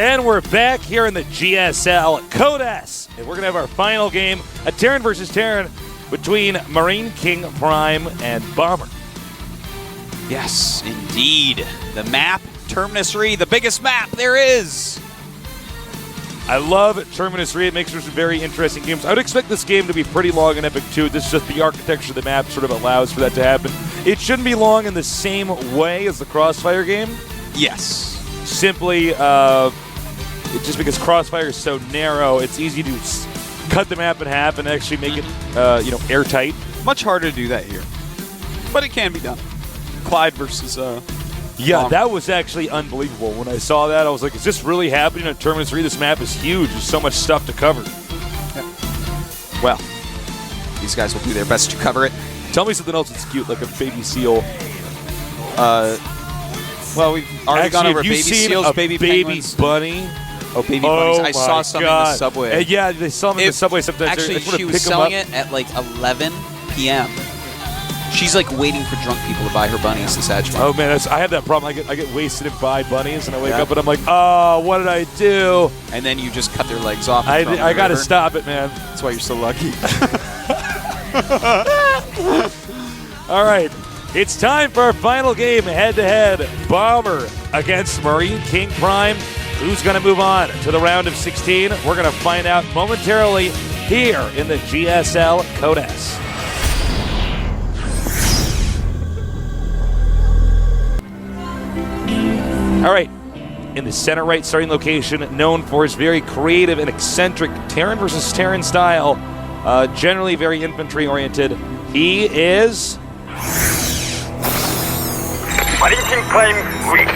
And we're back here in the GSL Code S. And we're going to have our final game, a Terran versus Terran between Marine King Prime and Bomber. Yes, indeed. The map, Terminus Re, the biggest map there is. I love Terminus Re. It makes for some very interesting games. I would expect this game to be pretty long and epic too. This is just the architecture of the map sort of allows for that to happen. It shouldn't be long in the same way as the Crossfire game. Yes. Simply, just because Crossfire is so narrow, it's easy to cut the map in half and actually make it, airtight. Much harder to do that here, but it can be done. Clyde versus Yeah, that was actually unbelievable. When I saw that, I was like, is this really happening at Terminus 3? This map is huge. There's so much stuff to cover. Yeah. Well, these guys will do their best to cover it. Tell me something else that's cute, like a baby seal. Well, we've already gone over baby seals, baby penguins. Bunny. Oh, baby bunnies. I saw some in the subway. Yeah, they sell them in the subway sometimes. Actually, she was selling it at like 11 p.m. She's like waiting for drunk people to buy her bunnies to Saskatchewan. Oh man, I have that problem. I get wasted and buy bunnies, and I wake up and I'm like, oh, what did I do? And then you just cut their legs off. I got to stop it, man. That's why you're so lucky. All right, it's time for our final game, head-to-head. Bomber against Marine King Prime. Who's going to move on to the round of 16? We're going to find out momentarily here in the GSL Code S. All right, in the center right starting location, known for his very creative and eccentric Terran versus Terran style, generally very infantry-oriented, he is... Marine King Prime weak.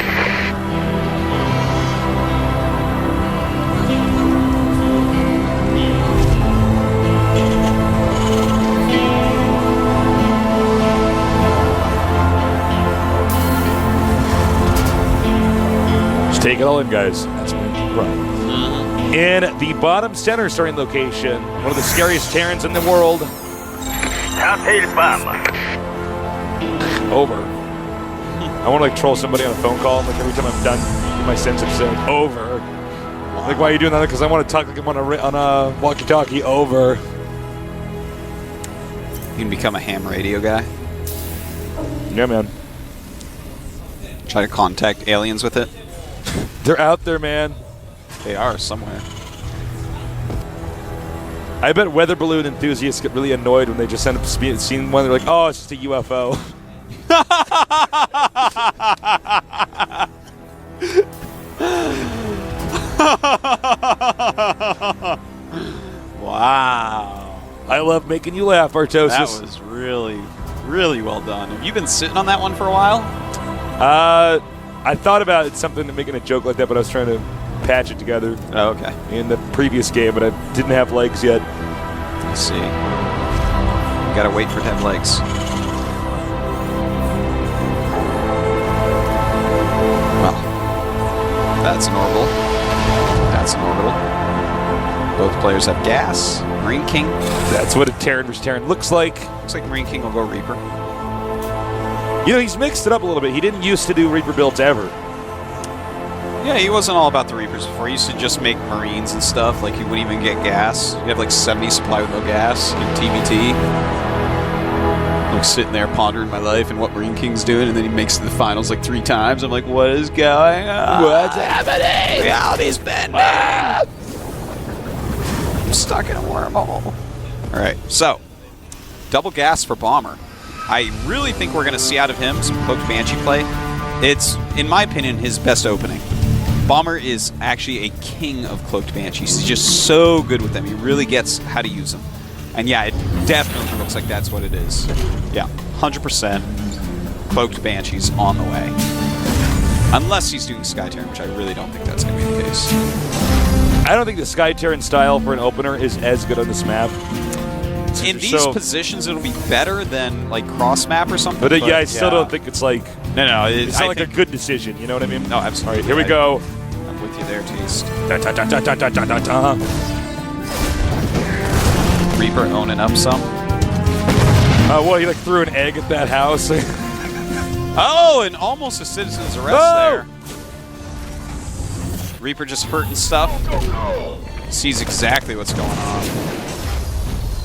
Just take it all in, guys. That's right. In the bottom center starting location, one of the scariest Terrans in the world. Tail bomb. Over. I want to like troll somebody on a phone call. Like every time I'm done with my sentence, say over. Like, why are you doing that? Because I want to talk like I'm on a walkie-talkie. Over. You can become a ham radio guy. Yeah, man. Try to contact aliens with it. They're out there, man. They are somewhere. I bet weather balloon enthusiasts get really annoyed when they just end up seeing one. They're like, oh, it's just a UFO. Wow. I love making you laugh, Artosis. That was really, really well done. Have you been sitting on that one for a while? I thought about something making a joke like that, but I was trying to patch it together. Oh, okay. In the previous game, but I didn't have legs yet. Let's see. You gotta wait for it to have legs. Well, that's an orbital. That's an orbital. Both players have gas. Marine King. That's what a Terran versus Terran looks like. Looks like Marine King will go Reaper. You know, he's mixed it up a little bit. He didn't used to do Reaper builds ever. Yeah, he wasn't all about the Reapers before. He used to just make Marines and stuff. Like, he wouldn't even get gas. He'd have like 70 supply with no gas in TBT. Like, sitting there pondering my life and what Marine King's doing, and then he makes it to the finals like 3 times. I'm like, what is going on? What's happening? Reality's bending. I'm stuck in a wormhole. All right, so double gas for Bomber. I really think we're going to see out of him some Cloaked Banshee play. It's, in my opinion, his best opening. Bomber is actually a king of Cloaked Banshees. He's just so good with them. He really gets how to use them. And yeah, it definitely looks like that's what it is. Yeah, 100% Cloaked Banshees on the way. Unless he's doing Sky Terran, which I really don't think that's going to be the case. I don't think the Sky Terran style for an opener is as good on this map. In these positions, it'll be better than like cross map or something. But yeah, I still don't think it's like... No, it's not like a good decision, you know what I mean? No, absolutely. All right, here we go. I'm with you there, Taste. Reaper owning up some. Well, he like threw an egg at that house. Oh, and almost a citizen's arrest there. Reaper just hurting stuff. Sees exactly what's going on.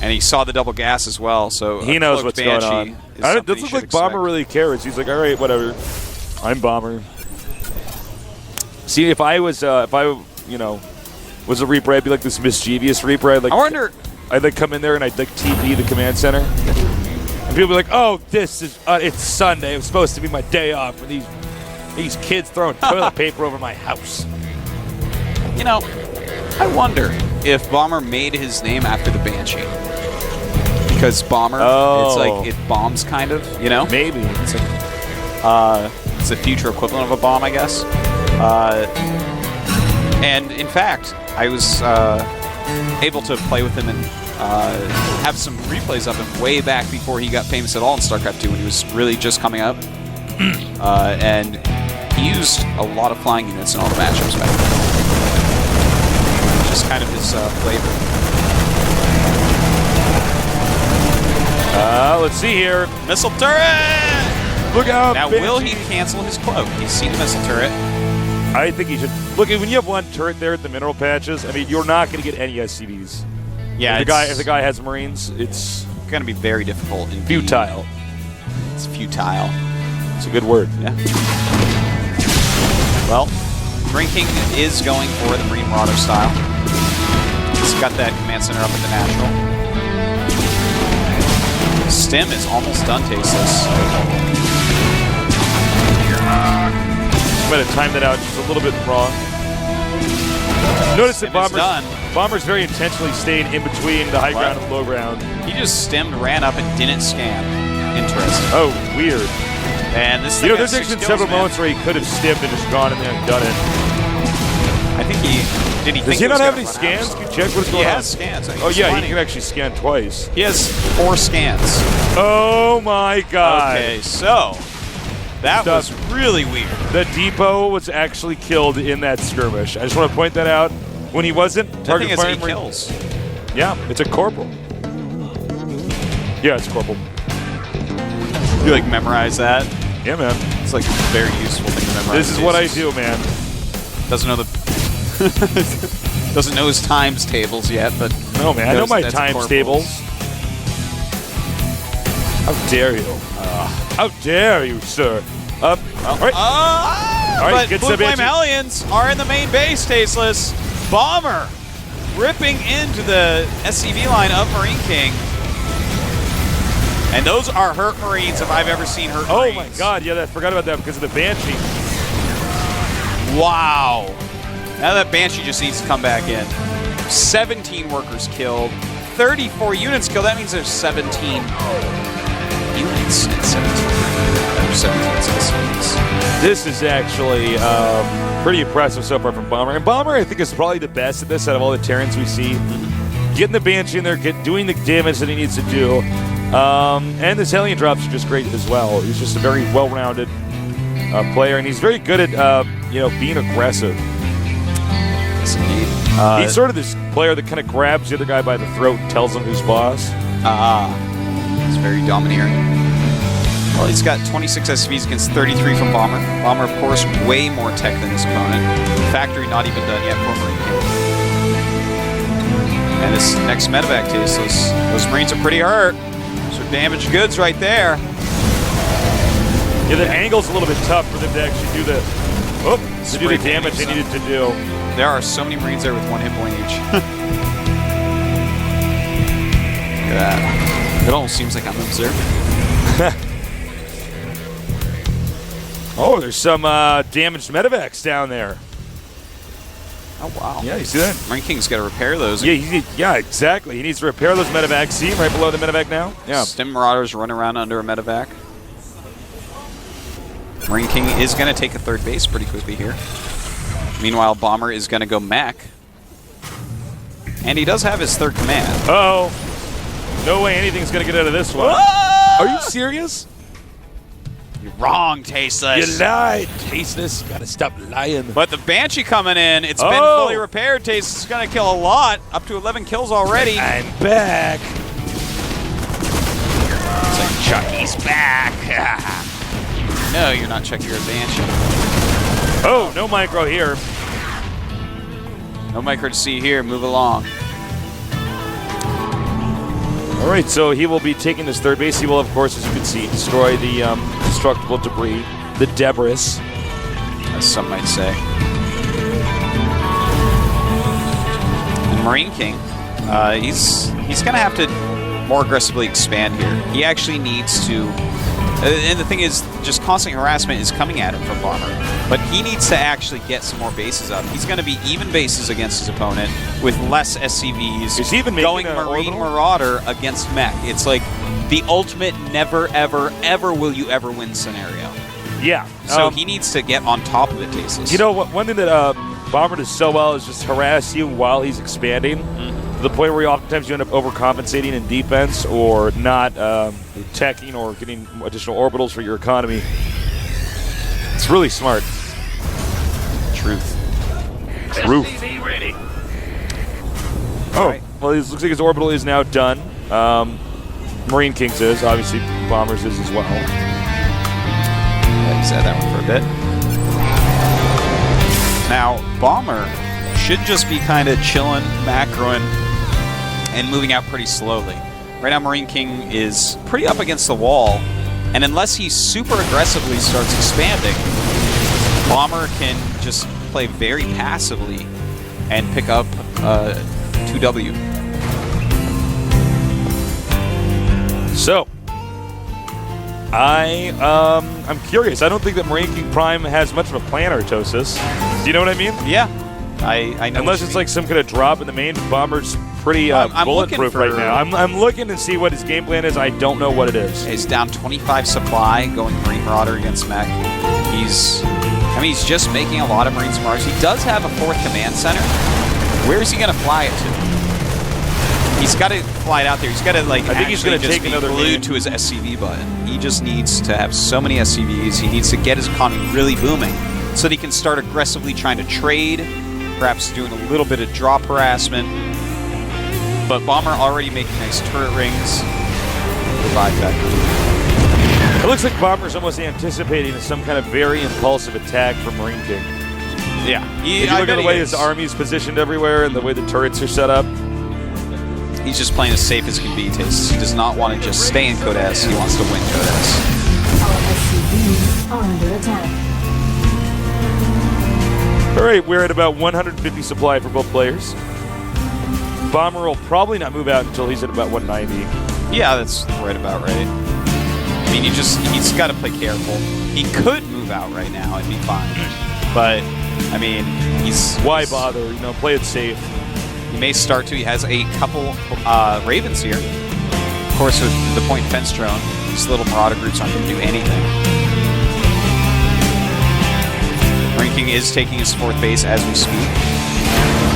And he saw the double gas as well, so He knows what's going on. It doesn't look like Bomber really cares. He's like, all right, whatever. I'm Bomber. See, if I was a Reaper, I'd be like this mischievous Reaper. I wonder. I'd like come in there and I'd like TP the command center. And people be like, oh, this is it's Sunday. It was supposed to be my day off for these kids throwing toilet paper over my house. You know, I wonder if Bomber made his name after the Banshee. Because Bomber, it's like it bombs kind of, you know? Maybe. It's the future equivalent of a bomb, I guess. And in fact, I was able to play with him and have some replays of him way back before he got famous at all in StarCraft 2 when he was really just coming up. And he used a lot of flying units in all the matchups back then. Just kind of his flavor. Let's see here. Missile turret! Look out. Now, Banshee. will he cancel his cloak? He's seen the missile turret. I think he should. Look, when you have one turret there at the mineral patches, I mean, you're not going to get any SCVs. Yeah, if the guy has Marines, it's going to be very difficult. futile. It's futile. It's a good word. Yeah. Well, Marine King is going for the Marine Marauder style. He's got that command center up at the National. Stim is almost done, Tasteless. I'm going to time that out just a little bit wrong. Notice that Bomber's very intentionally staying in between the high ground and low ground. He just stemmed, ran up, and didn't scan. Interesting. Oh, weird. And this You know, there's actually been several moments where he could have stimmed and just gone in there and done it. I think he did. Does he not have any scans? Can you check what's going on? He has scans. Oh yeah, he can actually scan twice. He has 4 scans. Oh my god. Okay, so that was really weird. The depot was actually killed in that skirmish. I just want to point that out. When he wasn't, The thing target is, fire he kills. Yeah, it's a corporal. Yeah, it's a corporal. You like memorize that? Yeah, man. It's like a very useful thing to memorize. This is what I do, man. Doesn't know the doesn't know his times tables yet, but no, man. I know my that's times corporals. tables. How dare you? How dare you, sir? All right. All right, but get Blue Flame Sabanchi. Hellions are in the main base, Tasteless. Bomber ripping into the SCV line of Marine King. And those are hurt Marines if I've ever seen hurt Oh Marines. my god, yeah, I forgot about that because of the Banshee. Wow. Now that Banshee just needs to come back in. 17 workers killed. 34 units killed. That means there's 17 units and 17 SCVs. This is actually pretty impressive so far from Bomber. And Bomber, I think, is probably the best at this out of all the Terrans we see. Getting the Banshee in there, doing the damage that he needs to do. And his Hellion drops are just great as well. He's just a very well-rounded player, and he's very good at being aggressive. Yes, indeed. He's sort of this player that kind of grabs the other guy by the throat and tells him who's boss. He's very domineering. Well, he's got 26 SCVs against 33 from Bomber. Bomber, of course, way more tech than his opponent. Factory not even done yet for Marine King. And this next medevac Tasteless, those Marines are pretty hurt. Those are damaged goods right there. Yeah, the angle's a little bit tough for them to actually do the damage they needed to do. There are so many Marines there with 1 hit point each. Look at that. It almost seems like I'm observing. Oh, there's some damaged medevacs down there. Oh, wow. Yeah, you see that? Marine King's got to repair those. Yeah, exactly. He needs to repair those medevacs. See him right below the medevac now? Yeah. Stim Marauders run around under a medevac. Marine King is going to take a third base pretty quickly here. Meanwhile, Bomber is going to go mech. And he does have his third command. Uh-oh. No way anything's going to get out of this one. Whoa! Are you serious? You're wrong, Tasteless. You lied, Tasteless. You got to stop lying. But the Banshee coming in, it's been fully repaired. Tasteless is going to kill a lot, up to 11 kills already. I'm back. It's like Chucky's back. No, you're not Chucky, you're a Banshee. Oh, no micro here. No micro to see here. Move along. All right, so he will be taking this third base. He will, of course, as you can see, destroy the destructible debris, the debris. As some might say. And Marine King, he's going to have to more aggressively expand here. He actually needs to, and the thing is, just constant harassment is coming at him from Bomber, but he needs to actually get some more bases up. He's going to be even bases against his opponent with less SCVs. Is he even going making a Marine orbital? Marauder against Mech? It's like the ultimate never, ever, ever will you ever win scenario. Yeah. So he needs to get on top of it, Tasteless. You know what? One thing that Bomber does so well is just harass you while he's expanding, to the point where oftentimes you end up overcompensating in defense or not teching or getting additional orbitals for your economy. It's really smart. Truth. SCV ready. Oh, well, it looks like his orbital is now done. Marine King's is, obviously Bomber's is as well. He's had that one for a bit. Now, Bomber should just be kind of chilling, macroing, and moving out pretty slowly. Right now, Marine King is pretty up against the wall, and unless he super aggressively starts expanding, Bomber can just play very passively and pick up 2W. So, I'm curious. I don't think that Marine King Prime has much of a plan, Artosis. Do you know what I mean? Yeah, I know. Unless it's like some kind of drop in the main, Bomber's pretty I'm bulletproof looking right for- now. I'm looking to see what his game plan is. I don't know what it is. He's down 25 supply going Marine Marauder against Mech. He's just making a lot of Marines Mars. He does have a 4th command center. Where is he going to fly it to? He's got to fly it out there. He's got to I think he's gonna just take be another glued game. to his SCV button. He just needs to have so many SCVs. He needs to get his economy really booming so that he can start aggressively trying to trade, perhaps doing a little bit of drop harassment. But Bomber already making nice turret rings. Revive factor. It looks like Bomber's almost anticipating some kind of very impulsive attack from Marine King. Yeah. If you look at the way his army's positioned everywhere and the way the turrets are set up, He's just playing as safe as can be, Tastes. He does not want to just stay in Code S. He wants to win Code S. Our SCVs are under attack. all right, we're at about 150 supply for both players. Bomber will probably not move out until he's at about 190. Yeah, that's right about right. I mean, he's got to play careful. He could move out right now and be fine. But, I mean, Why bother? You know, play it safe. He may start to. He has a couple Ravens here. Of course, with the point fence drone, these little Marauder groups aren't going to do anything. Marine King is taking his 4th base as we speak.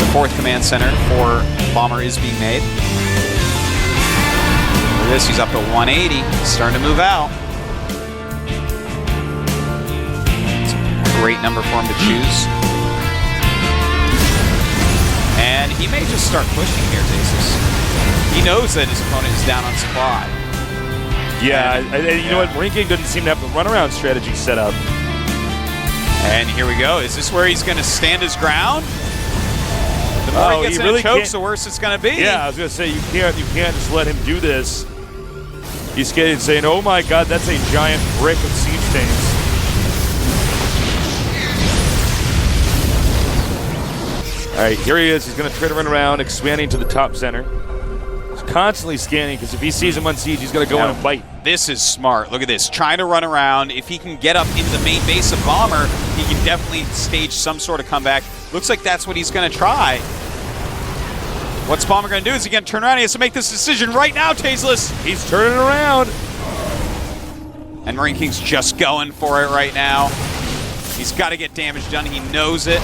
The 4th command center for Bomber is being made. Look at this, he's up to 180. He's starting to move out. It's a great number for him to choose. And he may just start pushing here, Tasteless. He knows that his opponent is down on supply. Yeah, and you know what? Marine King doesn't seem to have the runaround strategy set up. And here we go. Is this where he's going to stand his ground? The more he gets in really chokes, can't- the worse it's going to be. Yeah, I was gonna say you can't just let him do this. He's getting saying, "Oh my God, that's a giant brick of siege tanks." All right, here he is. He's gonna try to run around, expanding to the top center. He's constantly scanning because if he sees him on siege, he's gonna go in and bite. This is smart. Look at this. Trying to run around. If he can get up into the main base of Bomber, he can definitely stage some sort of comeback. Looks like that's what he's going to try. What's Bomber going to do? Is he going to turn around? He has to make this decision right now, Tasteless. He's turning around. And Marine King's just going for it right now. He's got to get damage done. He knows it.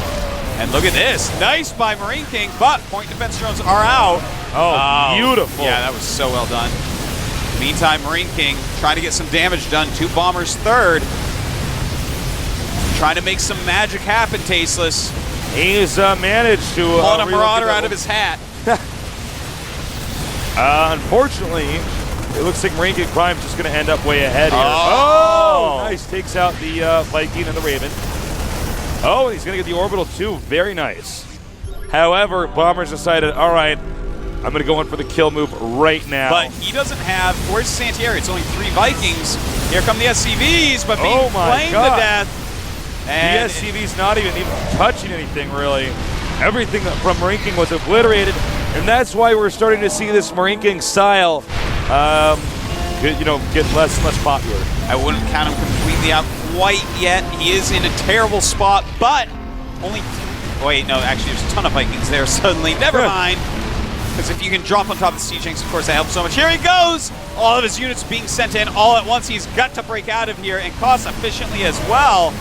And look at this. Nice by Marine King, but point defense drones are out. Oh, beautiful. Yeah, that was so well done. Meantime, Marine King trying to get some damage done to Bomber's 3rd. Trying to make some magic happen, Tasteless. He's managed to Pulling a relocate Marauder that out of his hat. Unfortunately, it looks like Marine King Prime's just going to end up way ahead here. Oh! Nice. Takes out the Viking and the Raven. Oh, he's going to get the orbital too. Very nice. However, Bomber's decided, all right, I'm going to go in for the kill move right now. But he doesn't have. Where's Santieri? It's only 3 Vikings. Here come the SCVs, but being flamed to death. And the SCV's not even touching anything, really. Everything from Marine King was obliterated, and that's why we're starting to see this Marine King style, get less and less popular. I wouldn't count him completely out quite yet. He is in a terrible spot, but only. Wait, no, actually, there's a ton of Vikings there suddenly. Never mind. Because if you can drop on top of the siege tanks, of course, that helps so much. Here he goes! All of his units being sent in all at once. He's got to break out of here and cost efficiently as well.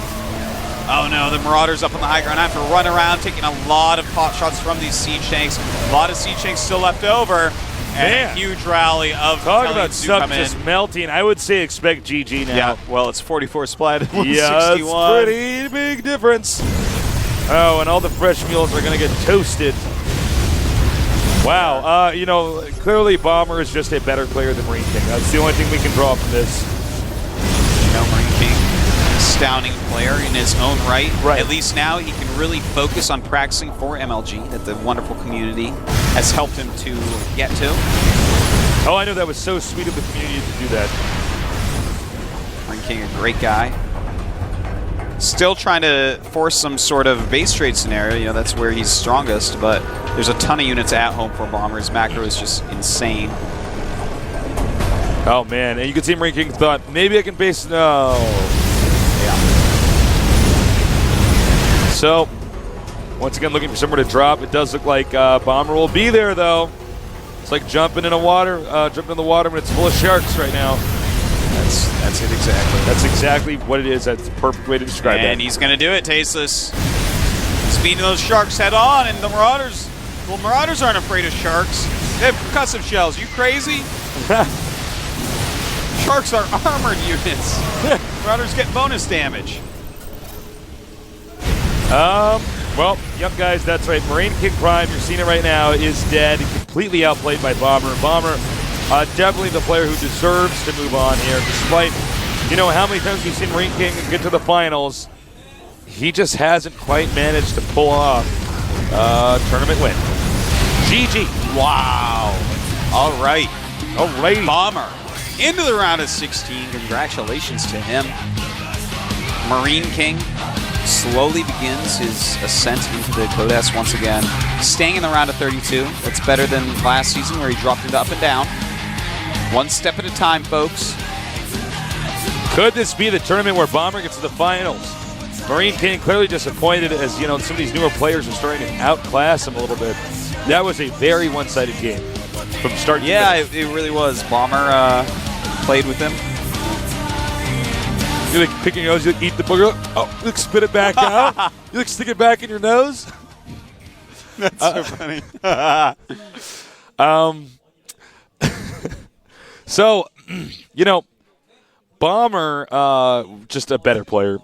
Oh no, the Marauders up on the high ground. I have to run around, taking a lot of pot shots from these siege tanks. A lot of siege tanks still left over. And a huge rally of talk about stuff just melting. I would say expect GG now. Yeah, well, it's 44 splat. Yeah, it's a pretty big difference. Oh, and all the fresh mules are going to get toasted. Wow, clearly Bomber is just a better player than Marine King. That's the only thing we can draw from this. Marine King, astounding player in his own right. At least now he can really focus on practicing for MLG that the wonderful community has helped him to get to. Oh, I know, that was so sweet of the community to do that. Marine King, a great guy. Still trying to force some sort of base trade scenario. That's where he's strongest, but there's a ton of units at home for Bomber. His macro is just insane. Oh, man. And you can see Marine King thought, maybe I can base... No. Yeah. So, once again, looking for somewhere to drop. It does look like Bomber will be there, though. It's like jumping in the water when it's full of sharks right now. That's it exactly. That's exactly what it is. That's the perfect way to describe it. And he's going to do it, Tasteless. He's beating those sharks head on, and the Marauders, well, Marauders aren't afraid of sharks. They have concussive shells. You crazy? Sharks are armored units. Marauders get bonus damage. Well, yep, guys, that's right. Marine King Prime, you're seeing it right now, is dead. Completely outplayed by Bomber. Bomber, definitely the player who deserves to move on here, despite, how many times we've seen Marine King get to the finals. He just hasn't quite managed to pull off tournament win. GG. Wow. All right. Alrighty. Bomber into the round of 16. Congratulations to him. Marine King slowly begins his ascent into the Codes once again. Staying in the round of 32. That's better than last season where he dropped into up and down. One step at a time, folks. Could this be the tournament where Bomber gets to the finals? Marine King clearly disappointed as, some of these newer players are starting to outclass him a little bit. That was a very one-sided game from start to finish. Yeah, it really was. Bomber played with him. You like picking your nose, you like eat the booger, you like spit it back out, you like stick it back in your nose. That's so funny. So, Bomber, just a better player.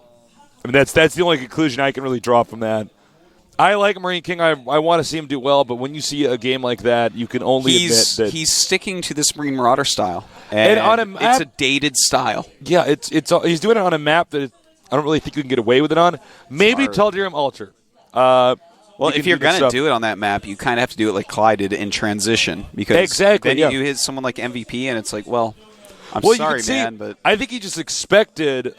I mean, that's the only conclusion I can really draw from that. I like Marine King. I want to see him do well, but when you see a game like that, you can only admit that he's sticking to this Marine Marauder style, and on a map, it's a dated style. Yeah, he's doing it on a map that I don't really think you can get away with it on. Maybe Tal'Darim Altar. Well, if you're going to do it on that map, you kind of have to do it like Clyde did in transition, because then you hit someone like MVP, and it's like, well, I'm sorry, man, but I think he just expected.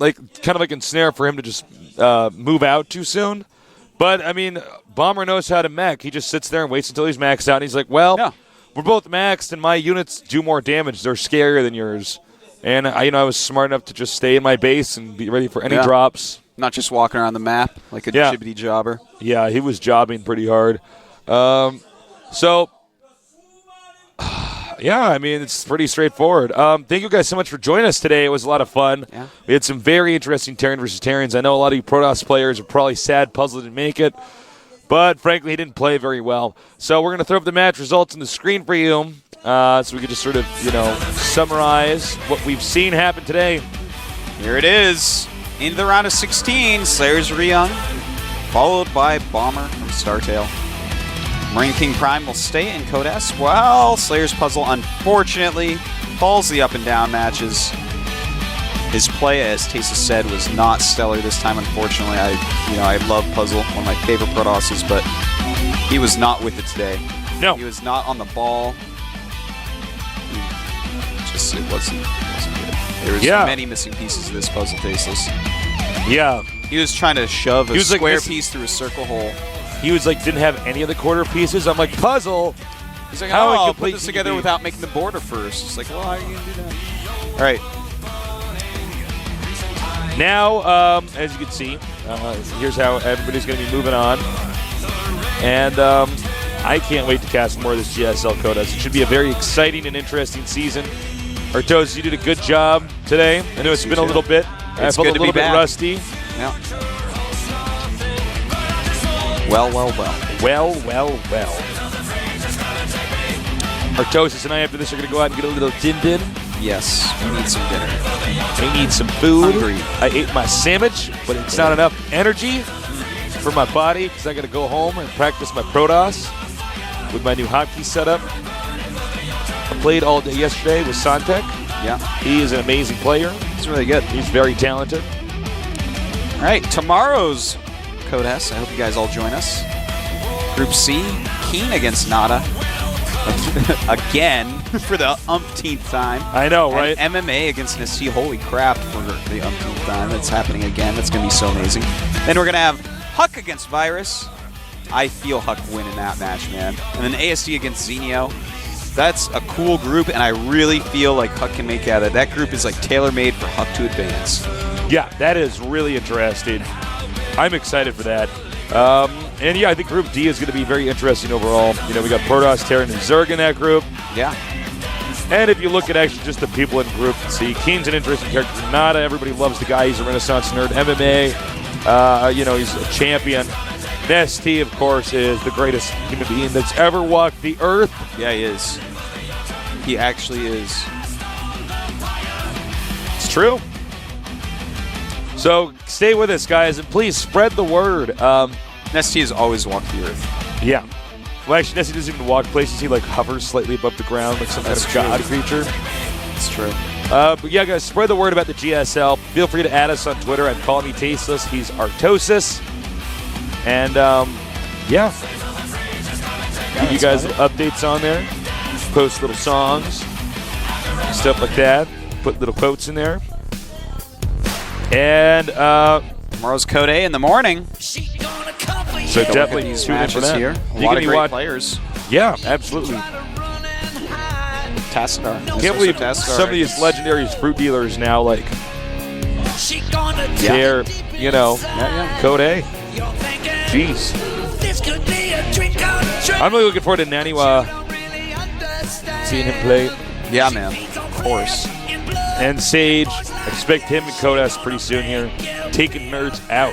Kind of like ensnare for him to just move out too soon. But, I mean, Bomber knows how to mech. He just sits there and waits until he's maxed out. And he's like, well, we're both maxed, and my units do more damage. They're scarier than yours. And, I was smart enough to just stay in my base and be ready for any drops. Not just walking around the map like a jibbity jobber. Yeah, he was jobbing pretty hard. Yeah, I mean, it's pretty straightforward. Thank you guys so much for joining us today. It was a lot of fun. Yeah. We had some very interesting Terran versus Terrans. I know a lot of you Protoss players are probably sad Puzzle didn't make it, but frankly, he didn't play very well. So we're going to throw up the match results on the screen for you so we can just sort of, summarize what we've seen happen today. Here it is. Into the round of 16, Slayers Ryung, followed by Bomber from Startail. Marine King Prime will stay in Codes, while Slayer's Puzzle, unfortunately, falls the up and down matches. His play, as Tasa said, was not stellar this time. Unfortunately, I love Puzzle, one of my favorite Protosses, but he was not with it today. No. He was not on the ball. It wasn't good. There was many missing pieces of this puzzle, Tasteless. Yeah. He was trying to shove a square like piece through a circle hole. He was like, didn't have any of the quarter pieces. I'm like, puzzle. He's like, How I'll incomplete put this can together you be? without making the border first. It's like, well, how are you going to do that? All right. Now, as you can see, here's how everybody's going to be moving on. And I can't wait to cast more of this GSL Codas. It should be a very exciting and interesting season. Artos, you did a good job today. I know it's been a little bit. I It's felt good a to be little bit back. rusty. Yeah. Well. Artosis and I, after this, are going to go out and get a little din-din. Yes, we need some dinner. I need some food. Hungry. I ate my sandwich, but it's not enough energy for my body because I got to go home and practice my Protoss with my new hotkey setup. I played all day yesterday with Santek. Yeah, He is an amazing player. it's really good. He's very talented. All right, tomorrow's Codas. I hope you guys all join us. Group C, Keen against Nada. Again, for the umpteenth time. I know, right? And MMA against Nasty. Holy crap, for the umpteenth time. It's happening again. That's going to be so amazing. Then we're going to have Huck against Virus. I feel Huck winning that match, man. And then ASD against Zenio. That's a cool group, and I really feel like Huck can make out of it. That group is like tailor-made for Huck to advance. Yeah, that is really interesting. I'm excited for that. And yeah, I think Group D is going to be very interesting overall. You know, we got Protoss, Terran, and Zerg in that group. Yeah. And if you look at actually just the people in Group C, Keen's an interesting character. Nada, everybody loves the guy. He's a Renaissance nerd. MMA, he's a champion. Nesty, of course, is the greatest human being that's ever walked the earth. Yeah, he is. He actually is. It's true. So stay with us, guys, and please spread the word. Nesty has always walked the earth. Yeah. Well, actually, Nessie doesn't even walk places. He, like, hovers slightly above the ground like some kind of god creature. It's true. But, yeah, guys, spread the word about the GSL. Feel free to add us on Twitter at Call Me Tasteless. He's Artosis. And, yeah. Give you guys little updates on there. Post little songs. Stuff like that. Put little quotes in there. And, Tomorrow's Code A in the morning. so Look definitely at these tune in for matches that. here. A You lot can of be great watch- players. Yeah, absolutely. Tassadar. Can't believe some of these legendary fruit dealers now, like, they're, Code A. Jeez. I'm really looking forward to Naniwa seeing him play. Yeah, man. Of course. And Sage, expect him and Kodas pretty soon here, taking nerds out.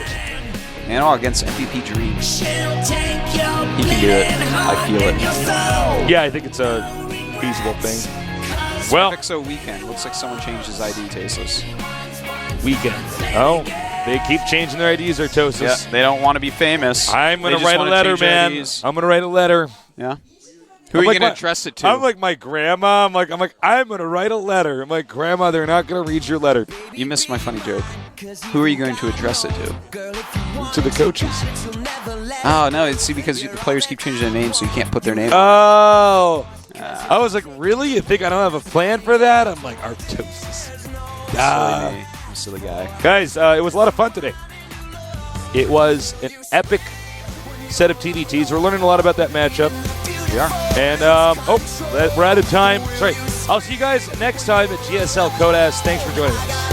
Nano against MVP Dream. He can do it. I feel it. Yeah, I think it's a feasible thing. Well, Exo Weekend. Looks like someone changed his ID, Tasteless. Weekend. Oh, they keep changing their IDs, Artosis. Yeah, they don't want to be famous. I'm going They to just write a wanna letter, change their man. IDs. I'm going to write a letter. Yeah. Who are I'm you like going my- to address it to? I'm like my grandma. I'm like, I'm going to write a letter. I'm like, Grandma, they're not going to read your letter. You missed my funny joke. Who are you going to address it to? To the coaches. Oh, no. See, because the players keep changing their names, so you can't put their name on. Oh. I was like, really? You think I don't have a plan for that? I'm like, Artosis. Silly me. I'm a silly guy. Guys, it was a lot of fun today. It was an epic set of TDTs. We're learning a lot about that matchup. We are. And, we're out of time. Sorry. I'll see you guys next time at GSL Codas. Thanks for joining us.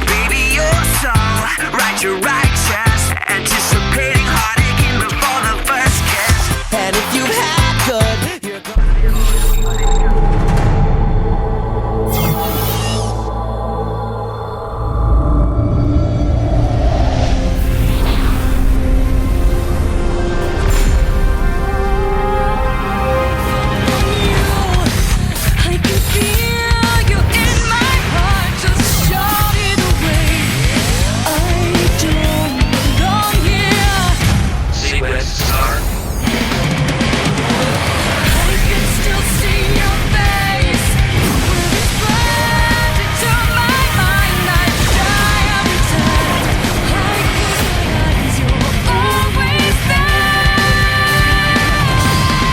Baby, your song, write your righteous, anticipating heartache in the SCVs are